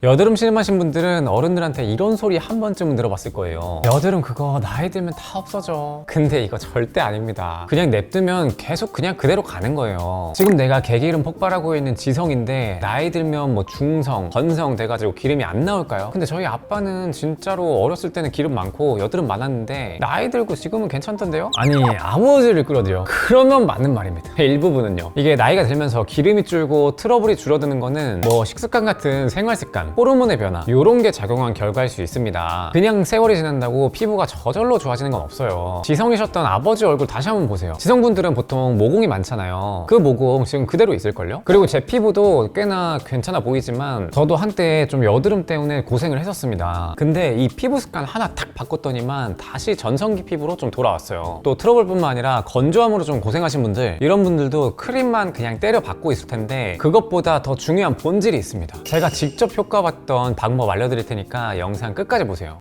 여드름 심하신 분들은 어른들한테 이런 소리 한 번쯤은 들어봤을 거예요. 여드름 그거 나이 들면 다 없어져. 근데 이거 절대 아닙니다. 그냥 냅두면 계속 그냥 그대로 가는 거예요. 지금 내가 개기름 폭발하고 있는 지성인데 나이 들면 뭐 중성, 건성 돼가지고 기름이 안 나올까요? 근데 저희 아빠는 진짜로 어렸을 때는 기름 많고 여드름 많았는데 나이 들고 지금은 괜찮던데요? 아니 아버지를 끌어들여. 그러면 맞는 말입니다. 일부분은요. 이게 나이가 들면서 기름이 줄고 트러블이 줄어드는 거는 뭐 식습관 같은 생활 습관, 호르몬의 변화 이런 게 작용한 결과일 수 있습니다. 그냥 세월이 지난다고 피부가 저절로 좋아지는 건 없어요. 지성이셨던 아버지 얼굴 다시 한번 보세요. 지성분들은 보통 모공이 많잖아요. 그 모공 지금 그대로 있을걸요? 그리고 제 피부도 꽤나 괜찮아 보이지만 저도 한때 좀 여드름 때문에 고생을 했었습니다. 근데 이 피부 습관 하나 탁 바꿨더니만 다시 전성기 피부로 좀 돌아왔어요. 또 트러블뿐만 아니라 건조함으로 좀 고생하신 분들, 이런 분들도 크림만 그냥 때려 받고 있을 텐데 그것보다 더 중요한 본질이 있습니다. 제가 직접 효과봤던 방법 알려드릴 테니까 영상 끝까지 보세요.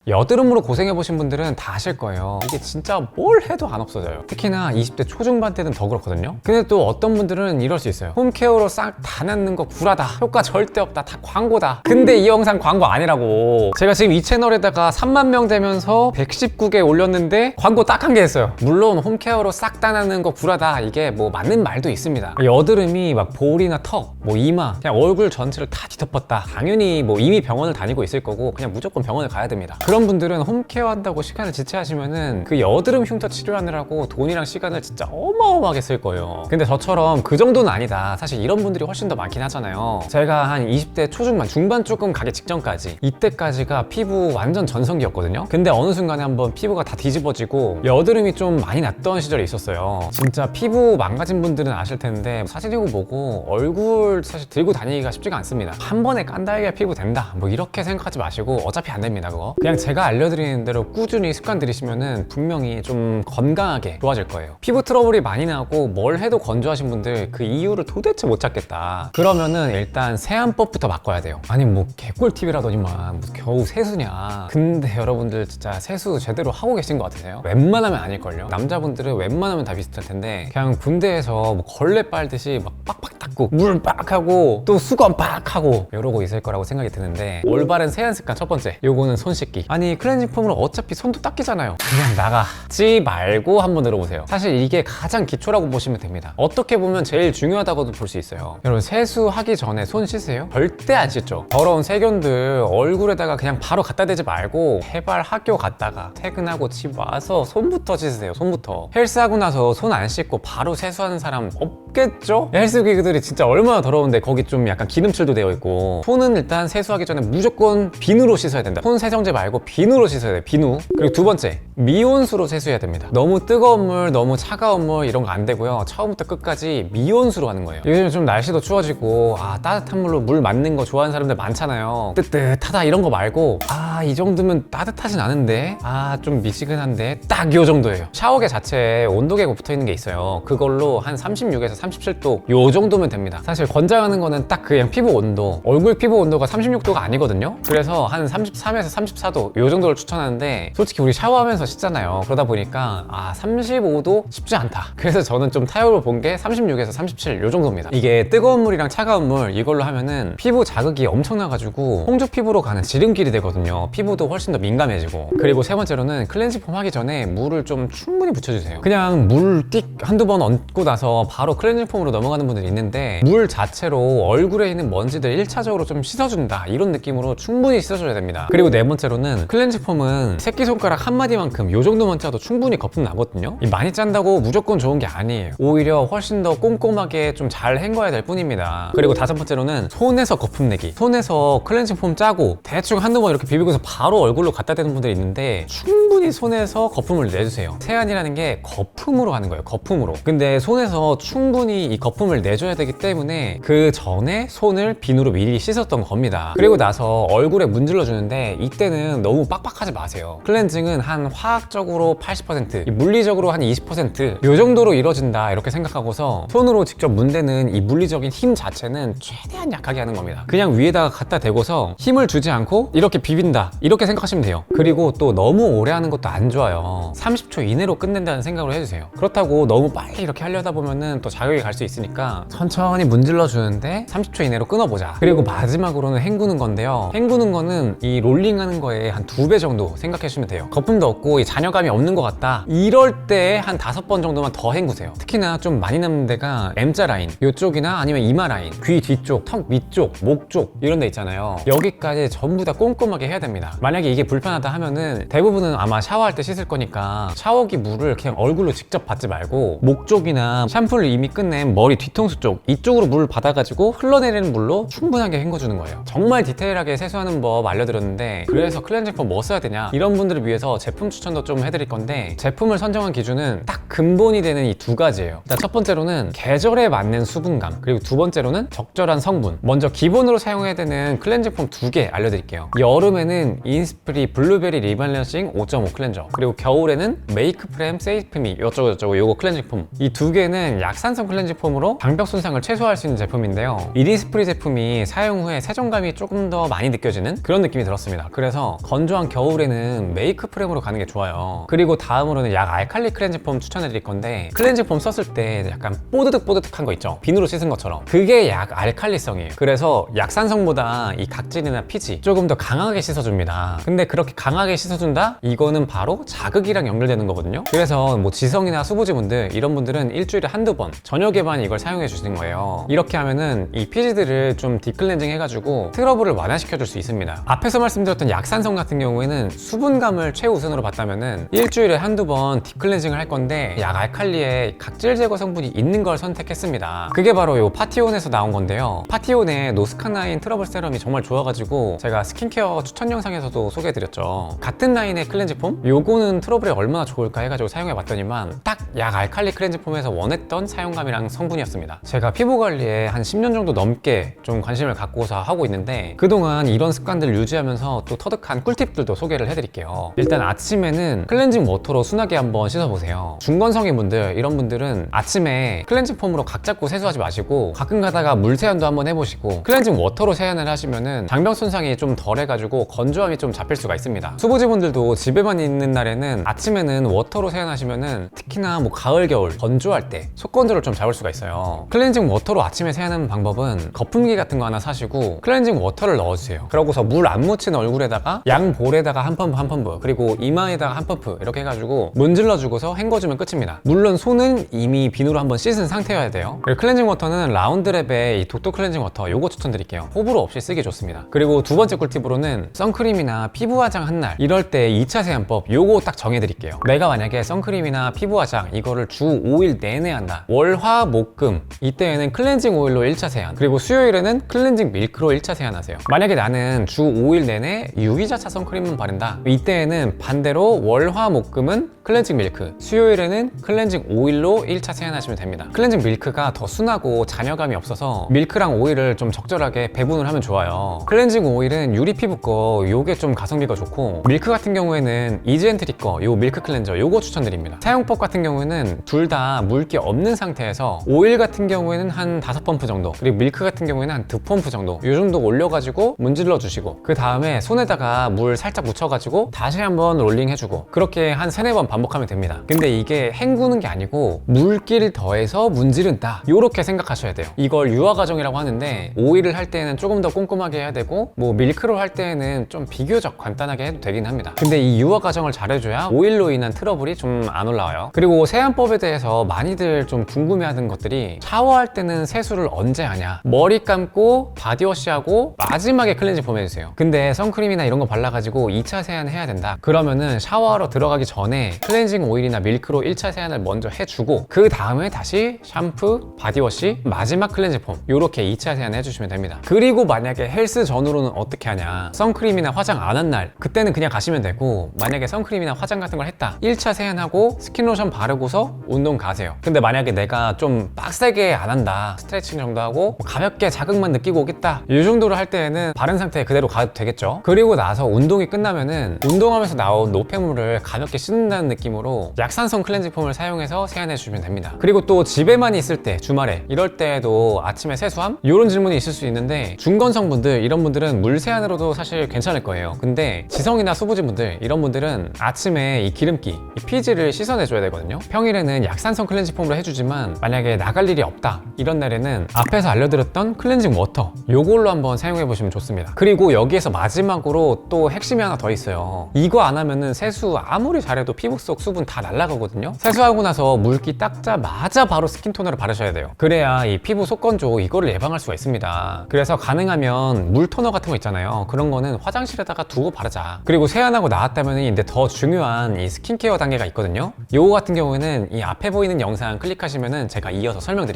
여드름으로 고생해보신 분들은 다 아실 거예요. 이게 진짜 뭘 해도 안 없어져요. 특히나 20대 초중반 때는 더 그렇거든요. 근데 또 어떤 분들은 이럴 수 있어요. 홈케어로 싹 다 낫는 거 구라다, 효과 절대 없다, 다 광고다. 근데 이 영상 광고 아니라고. 제가 지금 이 채널에다가 3만 명 되면서 119개 올렸는데 광고 딱 한 개 했어요. 물론 홈케어로 싹 다 낫는 거 구라다, 이게 뭐 맞는 말도 있습니다. 여드름이 막 볼이나 턱, 뭐 이마, 그냥 얼굴 전체를 다 뒤덮었다, 당연히 뭐 이미 병원을 다니고 있을 거고 그냥 무조건 병원을 가야 됩니다. 그런 분들은 홈케어 한다고 시간을 지체하시면은 그 여드름 흉터 치료하느라고 돈이랑 시간을 진짜 어마어마하게 쓸 거예요. 근데 저처럼 그 정도는 아니다. 사실 이런 분들이 훨씬 더 많긴 하잖아요. 제가 한 20대 초중반, 중반 조금 가기 직전까지, 이때까지가 피부 완전 전성기였거든요. 근데 어느 순간에 한번 피부가 다 뒤집어지고 여드름이 좀 많이 났던 시절이 있었어요. 진짜 피부 망가진 분들은 아실 텐데 사진이고 뭐고 얼굴 사실 들고 다니기가 쉽지가 않습니다. 한 번에 깐달걀 피부 된다, 뭐 이렇게 생각하지 마시고 어차피 안 됩니다. 그거 그냥 제가 알려드리는 대로 꾸준히 습관 들이시면은 분명히 좀 건강하게 좋아질 거예요. 피부 트러블이 많이 나고 뭘 해도 건조하신 분들 그 이유를 도대체 못 찾겠다. 그러면은 일단 세안법부터 바꿔야 돼요. 아니 뭐 개꿀팁이라더니만 뭐 겨우 세수냐. 근데 여러분들 진짜 세수 제대로 하고 계신 것 같으세요? 웬만하면 아닐걸요? 남자분들은 웬만하면 다 비슷할 텐데 그냥 군대에서 뭐 걸레 빨듯이 막 빡빡 닦고 물 빡 하고 또 수건 빡 하고 이러고 있을 거라고 생각이 드는데, 올바른 세안 습관 첫 번째, 요거는 손 씻기. 아니 클렌징 폼으로 어차피 손도 닦이잖아요. 그냥 나가지 말고 한번 들어보세요. 사실 이게 가장 기초라고 보시면 됩니다. 어떻게 보면 제일 중요하다고도 볼 수 있어요. 여러분 세수하기 전에 손 씻으세요? 절대 안 씻죠. 더러운 세균들 얼굴에다가 그냥 바로 갖다 대지 말고 제발 학교 갔다가 퇴근하고 집 와서 손부터 씻으세요. 손부터. 헬스하고 나서 손 안 씻고 바로 세수하는 사람 없겠죠? 헬스 기구들이 진짜 얼마나 더러운데 거기 좀 약간 기름칠도 되어 있고. 손은 일단 세수하기 전에 무조건 비누로 씻어야 된다. 손 세정제 말고 비누로 씻어야 돼요. 비누. 그리고 두 번째, 미온수로 세수해야 됩니다. 너무 뜨거운 물, 너무 차가운 물 이런 거 안 되고요. 처음부터 끝까지 미온수로 하는 거예요. 요즘 좀 날씨도 추워지고 따뜻한 물로 물 맞는 거 좋아하는 사람들 많잖아요. 뜨뜻하다 이런 거 말고 이 정도면 따뜻하진 않은데 좀 미지근한데 딱 요 정도예요. 샤워기 자체에 온도계가 붙어있는 게 있어요. 그걸로 한 36에서 37도 요 정도면 됩니다. 사실 권장하는 거는 딱 그냥 피부 온도, 얼굴 피부 온도가 36도가 아니거든요. 그래서 한 33에서 34도 요 정도를 추천하는데, 솔직히 우리 샤워하면서 씻잖아요. 그러다 보니까 35도 쉽지 않다. 그래서 저는 좀 타협을 본 게 36에서 37 요 정도입니다. 이게 뜨거운 물이랑 차가운 물 이걸로 하면은 피부 자극이 엄청나가지고 홍조 피부로 가는 지름길이 되거든요. 피부도 훨씬 더 민감해지고. 그리고 세 번째로는 클렌징 폼 하기 전에 물을 좀 충분히 붙여주세요. 그냥 물 띡 한두 번 얹고 나서 바로 클렌징 폼으로 넘어가는 분들이 있는데, 물 자체로 얼굴에 있는 먼지들 1차적으로 좀 씻어준다 이런 느낌으로 충분히 씻어줘야 됩니다. 그리고 네 번째로는 클렌징 폼은 새끼손가락 한 마디만큼 요 정도만 짜도 충분히 거품 나거든요. 많이 짠다고 무조건 좋은 게 아니에요. 오히려 훨씬 더 꼼꼼하게 좀 잘 헹궈야 될 뿐입니다. 그리고 다섯 번째로는 손에서 거품 내기. 손에서 클렌징 폼 짜고 대충 한두 번 이렇게 비비고서 바로 얼굴로 갖다 대는 분들이 있는데, 충분히 손에서 거품을 내주세요. 세안이라는 게 거품으로 하는 거예요. 거품으로. 근데 손에서 충분히 이 거품을 내줘야 되기 때문에 그 전에 손을 비누로 미리 씻었던 겁니다. 그리고 나서 얼굴에 문질러 주는데 이때는 너무 빡빡하지 마세요. 클렌징은 한 화학적으로 80%, 물리적으로 한 20% 요 정도로 이루어진다 이렇게 생각하고서 손으로 직접 문대는 이 물리적인 힘 자체는 최대한 약하게 하는 겁니다. 그냥 위에다가 갖다 대고서 힘을 주지 않고 이렇게 비빈다 이렇게 생각하시면 돼요. 그리고 또 너무 오래 하는 것도 안 좋아요. 30초 이내로 끝낸다는 생각으로 해주세요. 그렇다고 너무 빨리 이렇게 하려다 보면은 또 자극 자극이 갈 수 있으니까 천천히 문질러 주는데 30초 이내로 끊어보자. 그리고 마지막으로는 헹구는 건데요. 헹구는 거는 이 롤링하는 거에 한 2배 정도 생각해 주시면 돼요. 거품도 없고 이 잔여감이 없는 것 같다, 이럴 때 한 5번 정도만 더 헹구세요. 특히나 좀 많이 남는 데가 M자 라인 이쪽이나 아니면 이마 라인, 귀 뒤쪽, 턱 위쪽, 목 쪽 이런 데 있잖아요. 여기까지 전부 다 꼼꼼하게 해야 됩니다. 만약에 이게 불편하다 하면은 대부분은 아마 샤워할 때 씻을 거니까 샤워기 물을 그냥 얼굴로 직접 받지 말고 목 쪽이나 샴푸를 이미 끝낸 머리 뒤통수 쪽 이쪽으로 물을 받아가지고 흘러내리는 물로 충분하게 헹궈주는 거예요. 정말 디테일하게 세수하는 법 알려드렸는데, 그래서 클렌징 폼 뭐 써야 되냐 이런 분들을 위해서 제품 추천도 좀 해드릴 건데, 제품을 선정한 기준은 딱 근본이 되는 이 2가지예요. 일단 첫 번째로는 계절에 맞는 수분감, 그리고 두 번째로는 적절한 성분. 먼저 기본으로 사용해야 되는 클렌징 폼 2개 알려드릴게요. 여름에는 인스프리 블루베리 리밸런싱 5.5 클렌저, 그리고 겨울에는 메이크 프렘 세이프미 어쩌고저쩌고 요거 클렌징 폼. 이 2개는 약산성 클렌징 폼으로 장벽 손상을 최소화할 수 있는 제품인데요. 이니스프리 제품이 사용 후에 세정감이 조금 더 많이 느껴지는 그런 느낌이 들었습니다. 그래서 건조한 겨울에는 메이크 프렘으로 가는 게 좋아요. 그리고 다음으로는 약 알칼리 클렌징 폼 추천해드릴 건데, 클렌징 폼 썼을 때 약간 뽀드득뽀드득한 거 있죠, 비누로 씻은 것처럼. 그게 약 알칼리성이에요. 그래서 약산성보다 이 각질이나 피지 조금 더 강하게 씻어줍니다. 근데 그렇게 강하게 씻어준다? 이거는 바로 자극이랑 연결되는 거거든요. 그래서 뭐 지성이나 수부지분들 이런 분들은 일주일에 한두 번 저녁에만 이걸 사용해 주시는 거예요. 이렇게 하면은 이 피지들을 좀 디클렌징 해가지고 트러블을 완화시켜 줄 수 있습니다. 앞에서 말씀드렸던 약산성 같은 경우에는 수분감을 최우선으로 봤다면은 일주일에 한두 번 디클렌징을 할 건데, 약 알칼리에 각질 제거 성분이 있는 걸 선택했습니다. 그게 바로 요 파티온에서 나온 건데요. 파티온의 노스카나인 트러블 세럼이 정말 좋아가지고 제가 스킨케어 추천 영상에서도 소개해드렸죠. 같은 라인의 클렌징 폼? 요거는 트러블에 얼마나 좋을까 해가지고 사용해봤더니만 딱 약 알칼리 클렌징 폼에서 원했던 사용감이랑 성분이었습니다. 제가 피부 관리에 한 10년 정도 넘게 좀 관심을 갖고서 하고 있는데, 그동안 이런 습관들을 유지하면서 또 터득한 꿀팁들도 소개를 해드릴게요. 일단 아침에는 클렌징 워터로 순하게 한번 씻어보세요. 중건성인 분들, 이런 분들은 아침에 클렌징 폼으로 각 잡고 세수하지 마시고 가끔 가다가 물 세안도 한번 해보시고 클렌징 워터로 세안을 하시면은 장벽 손상이 좀 덜해가지고 건조함이 좀 잡힐 수가 있습니다. 수부지분들도 집에만 있는 날에는 아침에는 워터로 세안하시면은 특히나 뭐 가을 겨울 건조할 때 속건조를 좀 잡을 수가 있어요. 클렌징 워터로 아침에 세안하는 방법은 거품기 같은 거 하나 사시고 클렌징 워터를 넣어주세요. 그러고서 물 안 묻힌 얼굴에다가 양 볼에다가 한 펌프 한 펌프, 그리고 이마에다가 한 펌프 이렇게 해가지고 문질러 주고서 헹궈주면 끝입니다. 물론 손은 이미 비누로 한번 씻은 상태여야 돼요. 그리고 클렌징 워터는 라운드랩의 이 독도 클렌징 워터 요거 추천드릴게요. 호불호 없이 쓰기 좋습니다. 그리고 두 번째 꿀팁으로는 선크림이나 피부 화장 한 날 이럴 때 2차 세안법 요거 딱 정해드릴게요. 내가 만약에 선크림이나 피부 화장 이거를 주 5일 내내 한다, 월화 목금 이때에는 클렌징 오일로 1차 세안, 그리고 수요일에는 클렌징 밀크로 1차 세안하세요. 만약에 나는 주 5일 내내 유기자차 선크림만 바른다, 이때에는 반대로 월화 목금은 클렌징 밀크, 수요일에는 클렌징 오일로 1차 세안하시면 됩니다. 클렌징 밀크가 더 순하고 잔여감이 없어서 밀크랑 오일을 좀 적절하게 배분을 하면 좋아요. 클렌징 오일은 유리 피부 거 요게 좀 가성비가 좋고, 밀크 같은 경우에는 이즈엔트리 거 요 밀크 클렌저 요거 추천드립니다. 사용법 같은 경우에는 둘 다 물기 없는 상태에서 오일 같은 경우에는 한 5펌프 정도, 그리고 밀크 같은 경우에는 한 2펌프 정도 요 정도 올려가지고 문질러 주시고, 그 다음에 손에다가 물 살짝 묻혀가지고 다시 한번 롤링 해주고, 그렇게 한 3-4번 반복하면 됩니다. 근데 이게 헹구는 게 아니고 물기를 더해서 문지른다 요렇게 생각하셔야 돼요. 이걸 유화 과정이라고 하는데, 오일을 할 때는 조금 더 꼼꼼하게 해야 되고 뭐 밀크로 할 때는 좀 비교적 간단하게 해도 되긴 합니다. 근데 이 유화 과정을 잘해줘야 오일로 인한 트러블이 좀 안 올라와요. 그리고 세안법에 대해서 많이들 좀 궁금해하는 것들이, 샤워할 때는 세수를 언제 하냐, 머리 감고 바디워시하고 마지막에 클렌징 폼 해주세요. 근데 선크림이나 이런 거 발라가지고 2차 세안 해야 된다 그러면은 샤워하러 들어가기 전에 클렌징 오일이나 밀크로 1차 세안을 먼저 해주고, 그 다음에 다시 샴푸, 바디워시, 마지막 클렌징 폼 요렇게 2차 세안 해주시면 됩니다. 그리고 만약에 헬스 전후로는 어떻게 하냐, 선크림이나 화장 안 한 날 그때는 그냥 가시면 되고, 만약에 선크림이나 화장 같은 걸 했다, 1차 세안하고 스킨로션 바르고서 운동 가세요. 근데 만약에 내가 좀 빡세게 안 한다, 스트레칭 정도 하고 가볍게 자극만 느끼고 오겠다 이 정도로 할 때에는 바른 상태에 그대로 가도 되겠죠. 그리고 나서 운동이 끝나면은 운동하면서 나온 노폐물을 가볍게 씻는다는 느낌으로 약산성 클렌징 폼을 사용해서 세안해 주시면 됩니다. 그리고 또 집에만 있을 때, 주말에 이럴 때에도 아침에 세수함? 이런 질문이 있을 수 있는데, 중건성분들 이런 분들은 물 세안으로도 사실 괜찮을 거예요. 근데 지성이나 수부지분들 이런 분들은 아침에 이 기름기, 이 피지를 씻어내줘야 되거든요. 평일에는 약산성 클렌징 폼으로 해주지만 만약에 나갈 일이 없다 이런 날에는 앞에서 알려드렸던 클렌징 워터 요걸로 한번 사용해 보시면 좋습니다. 그리고 여기에서 마지막으로 또 핵심이 하나 더 있어요. 이거 안 하면은 세수 아무리 잘해도 피부 속 수분 다 날아가거든요. 세수하고 나서 물기 닦자마자 바로 스킨토너를 바르셔야 돼요. 그래야 이 피부 속건조 이거를 예방할 수가 있습니다. 그래서 가능하면 물 토너 같은 거 있잖아요. 그런 거는 화장실에다가 두고 바르자. 그리고 세안하고 나왔다면 근데 더 중요한 이 스킨케어 단계가 있거든요. 요거 같은 경우에는 이 앞에 보이는 영상 클릭하시면은 제가 이어서 설명드릴게요.